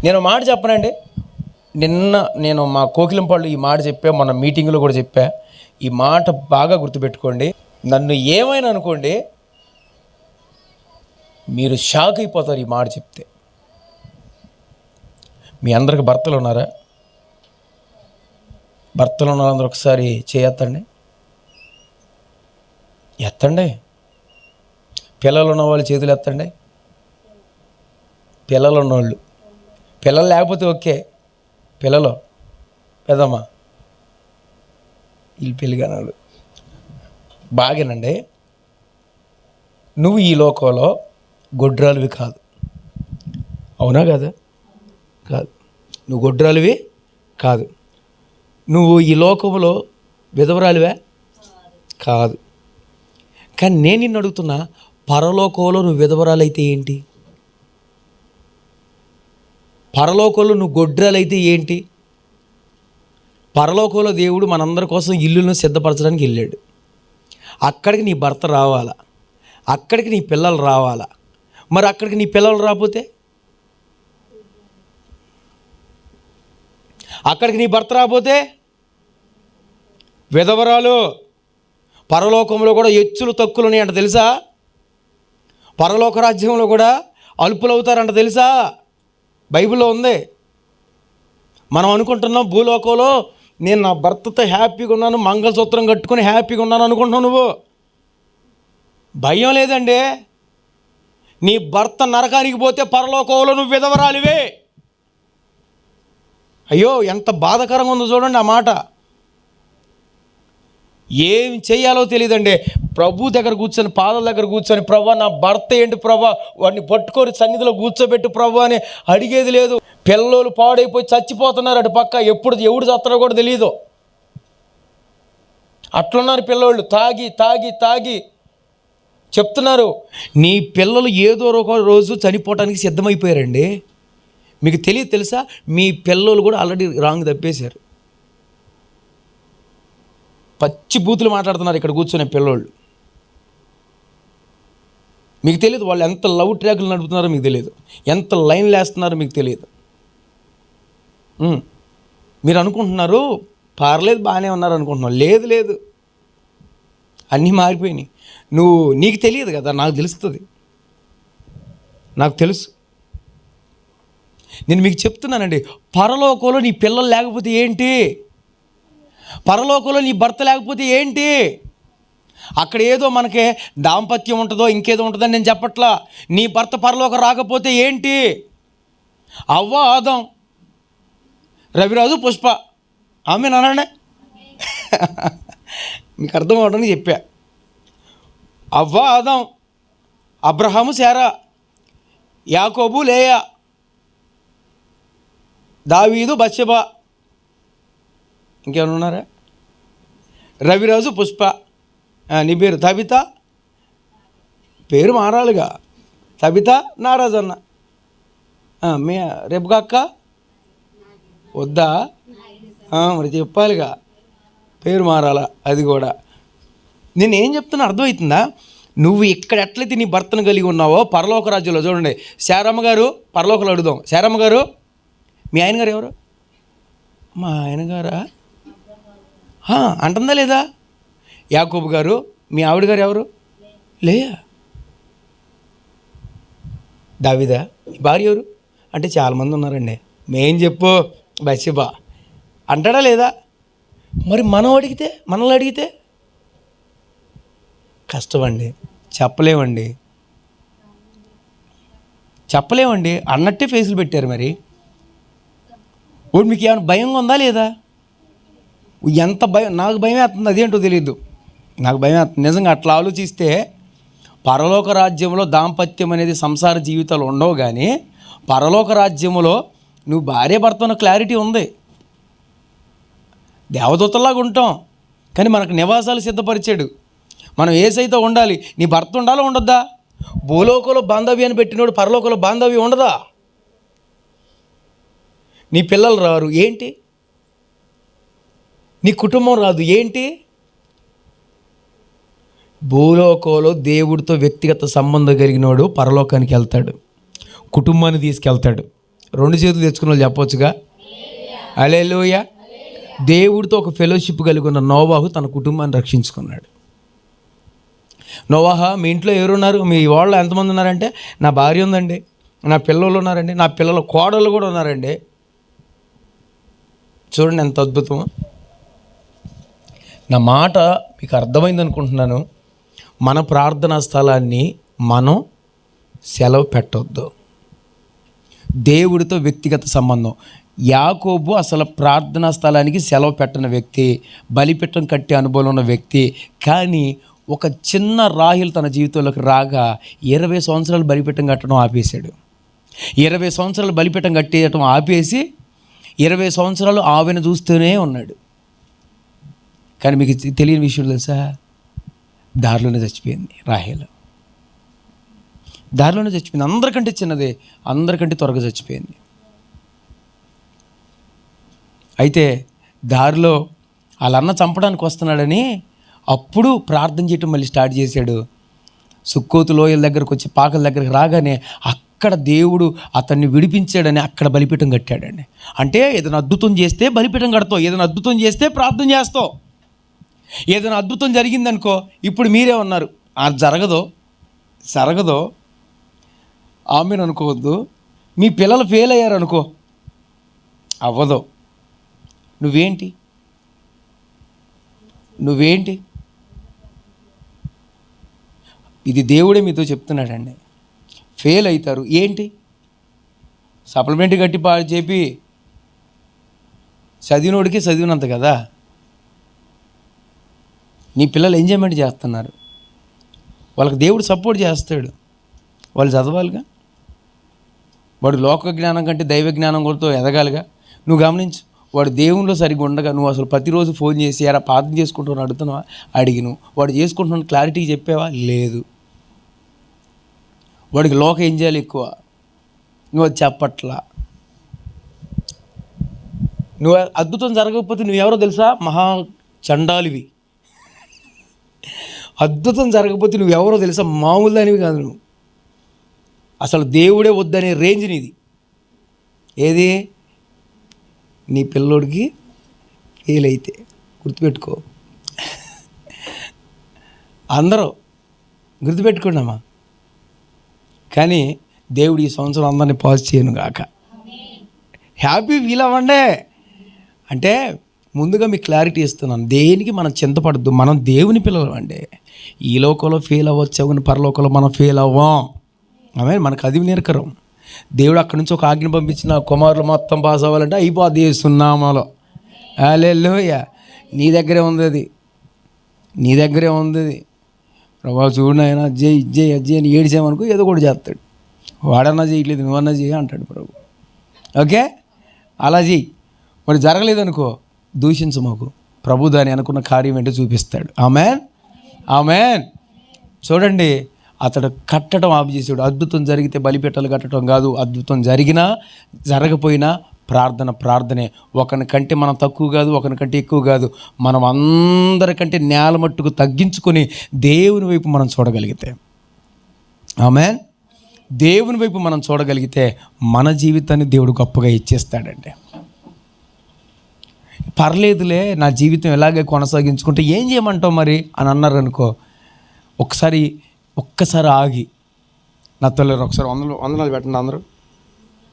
నేను మాట చెప్పనండి, నిన్న నేను మా కోకిలంపళ్ళు ఈ మాట చెప్పా, మొన్న మీటింగ్లో కూడా చెప్పా. ఈ మాట బాగా గుర్తుపెట్టుకోండి. నన్ను ఏమైనా అనుకోండి, మీరు షాక్ అయిపోతారు ఈ మాట చెప్తే. మీ అందరికి భర్తలు ఉన్నారా? భర్తలు ఉన్న అందరూ ఒకసారి చేయెత్తండి, ఎత్తండి. పిల్లలు ఉన్నవాళ్ళు చేతులు ఎత్తండి. పిల్లలు ఉన్నవాళ్ళు, పిల్లలు లేకపోతే ఓకే, పిల్లలు పెద్దమ్మా వీళ్ళు పెళ్ళిగానాళ్ళు బాగేనండి. నువ్వు ఈ లోకంలో గొడ్రాలివి కాదు, అవునా కదా? కాదు, నువ్వు గొడ్రాలివి కాదు. నువ్వు ఈ లోకంలో విధవరాలివే కాదు. కానీ నేను నిన్ను అడుగుతున్నా, పరలోకంలో నువ్వు విధవరాలైతే ఏంటి? పరలోకంలో నువ్వు గొడ్రాలైతే ఏంటి? పరలోకంలో దేవుడు మనందరి కోసం ఇల్లులను సిద్ధపరచడానికి వెళ్ళాడు. అక్కడికి నీ భర్త రావాలా, అక్కడికి నీ పిల్లలు రావాలా. మరి అక్కడికి నీ పిల్లలు రాకపోతే, అక్కడికి నీ భర్త రాకపోతే విధవరాలు. పరలోకంలో కూడా హెచ్చులు తక్కువలు ఉన్నాయంట తెలుసా? పరలోక రాజ్యంలో కూడా అల్పులు అవుతారంట తెలుసా? బైబిల్లో ఉంది. మనం అనుకుంటున్నాం భూలోకంలో నేను నా భర్తతో హ్యాపీగా ఉన్నాను, మంగళసూత్రం కట్టుకొని హ్యాపీగా ఉన్నాను అనుకుంటున్నావు. నువ్వు భయం లేదండి. నీ భర్త నరకానికి పోతే పరలోకంలో నువ్వు విధవరాలివే. అయ్యో ఎంత బాధాకరంగా ఉందో చూడండి ఆ మాట. ఏం చేయాలో తెలియదండి. ప్రభు దగ్గర కూర్చొని, పాదాల దగ్గర కూర్చొని, ప్రభా నా భర్త ఏంటి ప్రభా, వాడిని పట్టుకొని సన్నిధిలో కూర్చోబెట్టు ప్రభు అని అడిగేది లేదు. పిల్లలు పాడైపోయి చచ్చిపోతున్నారు అటు పక్క, ఎప్పుడు ఎవడు చస్తారో కూడా తెలియదు. అట్లున్నారు పిల్లోళ్ళు, తాగి తాగి తాగి చెప్తున్నారు. నీ పిల్లలు ఏదో ఒక రోజు చనిపోవటానికి సిద్ధమైపోయారండి. మీకు తెలుసా? మీ పిల్లలు కూడా ఆల్రెడీ రాంగ్ తప్పేశారు. పచ్చి బూతులు మాట్లాడుతున్నారు ఇక్కడ కూర్చునే పిల్లోళ్ళు. మీకు తెలియదు వాళ్ళు ఎంత లవ్ ట్రాక్లు నడుపుతున్నారో మీకు తెలియదు, ఎంత లైన్లు వేస్తున్నారో మీకు తెలియదు. మీరు అనుకుంటున్నారు పర్లేదు బాగానే ఉన్నారు అనుకుంటున్నావు. లేదు లేదు, అన్నీ మారిపోయినాయి. నీకు తెలియదు కదా, నాకు తెలుస్తుంది, నాకు తెలుసు. నేను మీకు చెప్తున్నానండి, పరలోకంలో నీ పిల్లలు లేకపోతే ఏంటి? పరలోకంలో నీ భర్త లేకపోతే ఏంటి? అక్కడ ఏదో మనకి దాంపత్యం ఉంటుందో ఇంకేదో ఉంటుందని నేను చెప్పట్లా. నీ భర్త పరలోకం రాకపోతే ఏంటి? అవ్వ ఆదం, రవిరాజు పుష్ప, ఆమె నాన్నే మీకు అర్థం అవడానికి చెప్పా. అవ్వ ఆదం, అబ్రహాము శారా, యాకోబు లేయా, దావీదు బత్షెబ, ఇంకేమైనా ఉన్నారా? రవిరాజు పుష్ప, నీ పేరు తబిత, పేరు మారాలిగా, తబిత నారాజన్న. మీ రేపు అక్క వద్దా? మరి చెప్పాలిగా, పేరు మారాలా. అది కూడా నేను ఏం చెప్తున్నా అర్థమవుతుందా? నువ్వు ఇక్కడ ఎట్లయితే నీ భర్తను కలిగి ఉన్నావో పరలోక రాజ్యంలో చూడండి. శారమ్మ గారు పరలోకలు అడుగుదాం. శారమ్మ గారు, మీ ఆయన గారు ఎవరు? మా ఆయన గారా అంటుందా లేదా? యాకోబు గారు, మీ ఆవిడ గారు ఎవరు? లేయా. దావీదా, భార్య ఎవరు అంటే చాలామంది ఉన్నారండి. మేం చెప్పు బత్షెబ అంటాడా లేదా? మరి మనల్ని అడిగితే కష్టమండి, చెప్పలేమండి అన్నట్టే ఫేసులు పెట్టారు. మరి మీకు ఏమైనా భయంగా ఉందా లేదా? ఎంత భయం, నాకు భయం వేస్తుంది, అదేంటో తెలియదు, నాకు భయం వేస్తుంది నిజంగా. అట్లా ఆలోచిస్తే పరలోక రాజ్యంలో దాంపత్యం అనేది సంసార జీవితాలు ఉండవు, కానీ పరలోక రాజ్యంలో నువ్వు భార్య భర్త ఉన్న క్లారిటీ ఉంది. దేవదూతల్లాగా ఉంటాం, కానీ మనకు నివాసాలు సిద్ధపరిచాడు. మనం ఏసైతే ఉండాలి. నీ భర్త ఉండాలో ఉండొద్దా? భూలోకంలో బాంధవ్యాన్ని పెట్టినోడు పరలోకంలో బాంధవ్యం ఉండదా? నీ పిల్లలు రారు ఏంటి? నీ కుటుంబం రాదు ఏంటి? భూలోకంలో దేవుడితో వ్యక్తిగత సంబంధం కలిగినోడు పరలోకానికి వెళ్తాడు, కుటుంబాన్ని తీసుకెళ్తాడు. 2 చేతులు తెచ్చుకున్న వాళ్ళు చెప్పొచ్చుగా హల్లెలూయా. దేవుడితో ఒక ఫెలోషిప్ కలిగి ఉన్న నోవాహు తన కుటుంబాన్ని రక్షించుకున్నాడు. నోవాహా, మీ ఇంట్లో ఎవరున్నారు, మీ వాళ్ళు ఎంతమంది ఉన్నారంటే, నా భార్య ఉందండి, నా పిల్లలు ఉన్నారండి, నా పిల్లల కోడళ్ళు కూడా ఉన్నారండి. చూడండి ఎంత అద్భుతమో. నా మాట మీకు అర్థమైంది అనుకుంటున్నాను. మన ప్రార్థనా స్థలాన్ని మనం సెలవు పెట్టొద్దు. దేవుడితో వ్యక్తిగత సంబంధం. యాకోబు అసలు ప్రార్థనా స్థలానికి సెలవు పెట్టని వ్యక్తి, బలిపీఠం కట్టే అనుభవం ఉన్న వ్యక్తి. కానీ ఒక చిన్న రాహిల్ తన జీవితంలోకి రాగా 20 సంవత్సరాలు బలిపీఠం కట్టడం ఆపేశాడు. 20 సంవత్సరాలు బలిపీఠం కట్టేయటం ఆపేసి 20 సంవత్సరాలు ఆమెను చూస్తూనే ఉన్నాడు. కానీ మీకు తెలియని విషయం తెలుసా, దారిలోనే చచ్చిపోయింది రాహేలు. దారిలోనే చచ్చిపోయింది. అందరికంటే చిన్నదే, అందరికంటే త్వరగా చచ్చిపోయింది. అయితే దారిలో వాళ్ళ అన్న చంపడానికి వస్తున్నాడని అప్పుడు ప్రార్థన చేయటం మళ్ళీ స్టార్ట్ చేశాడు. సుక్కోతు లోయల దగ్గరకు వచ్చి పాకల దగ్గరికి రాగానే అక్కడ దేవుడు అతన్ని విడిపించాడని అక్కడ బలిపీఠం కట్టాడండి. అంటే ఏదైనా అద్భుతం చేస్తే బలిపీఠం కడతావు, ఏదైనా అద్భుతం చేస్తే ప్రార్థన చేస్తావు. ఏదైనా అద్భుతం జరిగిందనుకో, ఇప్పుడు మీరే ఉన్నారు, అది జరగదో ఆమెను అనుకోవద్దు. మీ పిల్లలు ఫెయిల్ అయ్యారు అనుకో, అవ్వదు. నువ్వేంటి ఇది దేవుడే మీతో చెప్తున్నాడండి. ఫెయిల్ అవుతారు ఏంటి, సప్లిమెంట్ కట్టి చెప్పి చదివినోడికి చదివినంత కదా. నీ పిల్లలు ఎంజాయ్మెంట్ చేస్తున్నారు, వాళ్ళకి దేవుడు సపోర్ట్ చేస్తాడు, వాళ్ళు చదవాలిగా. వాడు లోక జ్ఞానం కంటే దైవ జ్ఞానం కూడా ఎదగాలిగా. నువ్వు గమనించు, వాడు దేవునిలో సరిగ్గా ఉండగా నువ్వు అసలు ప్రతిరోజు ఫోన్ చేసి ఎరా ప్రార్థన చేసుకుంటున్నావు అడుగుతున్నావా, అడిగిను. వాడు చేసుకుంటున్నాను క్లారిటీ చెప్పావా, లేదు. వాడికి లోక ఎంజాయ్లు ఎక్కువ, నువ్వు అది చెప్పట్లా. నువ్వు అద్భుతం జరగకపోతే నువ్వెవరో తెలుసా, మహా చండాలివి. అద్భుతం జరగకపోతే నువ్వెవరో తెలుసా, మామూలు దానివి కాదు. నువ్వు అసలు దేవుడే వద్దనే రేంజ్ నీది. ఏది, నీ పిల్లోడికి ఫెయిల్ అయితే గుర్తుపెట్టుకో. అందరూ గుర్తుపెట్టుకోండమ్మా. కానీ దేవుడు ఈ సంవత్సరం అందరినీ పాజ్ చేయను గాక. హ్యాపీ ఫీల్ అవ్వండి. అంటే ముందుగా మీకు క్లారిటీ ఇస్తున్నాను, దేనికి మనం చింతపడద్దు. మనం దేవుని పిల్లలు అండి. ఈ లోకంలో ఫెయిల్ అవ్వచ్చు కానీ పరలోకంలో మనం ఫెయిల్ అవ్వం. ఆమె మనకు అది నిరకరం. దేవుడు అక్కడి నుంచి ఒక ఆజ్ఞ పంపించిన కుమారులు మొత్తం పాస్ అవ్వాలంటే అయిపోద్ది సున్నామాలో. హల్లెలూయా. నీ దగ్గరే ఉంది. ప్రభా చూడు ఆయన అజ్జయ్ అని ఏడిచామనుకో ఏదో కూడా చేస్తాడు. వాడన్నా చేయట్లేదు, నువ్వన్నా చేయ అంటాడు ప్రభు. ఓకే, అలా చెయ్యి. మరి జరగలేదనుకో దూషించు మాకు. ప్రభు దాన్ని అనుకున్న కార్యం ఏంటో చూపిస్తాడు. ఆమెన్. చూడండి, అతడు కట్టడం ఆపు చేసాడు. అద్భుతం జరిగితే బలిపీఠాలు కట్టడం కాదు, అద్భుతం జరిగినా జరగపోయినా ప్రార్థనే. ఒకరికంటే మనం తక్కువ కాదు, ఒకరికంటే ఎక్కువ కాదు. మనం అందరికంటే నేల మట్టుకు తగ్గించుకొని దేవుని వైపు మనం చూడగలిగితే, ఆమేన్, దేవుని వైపు మనం చూడగలిగితే మన జీవితాన్ని దేవుడు గొప్పగా ఇచ్చేస్తాడండి. పర్లేదులే, నా జీవితం ఎలాగే కొనసాగించుకుంటే ఏం చేయమంటావు మరి అని అన్నారు అనుకో, ఒక్కసారి ఆగి, నా తల్లి ఒకసారి వందనాలు పెట్టండి అందరూ.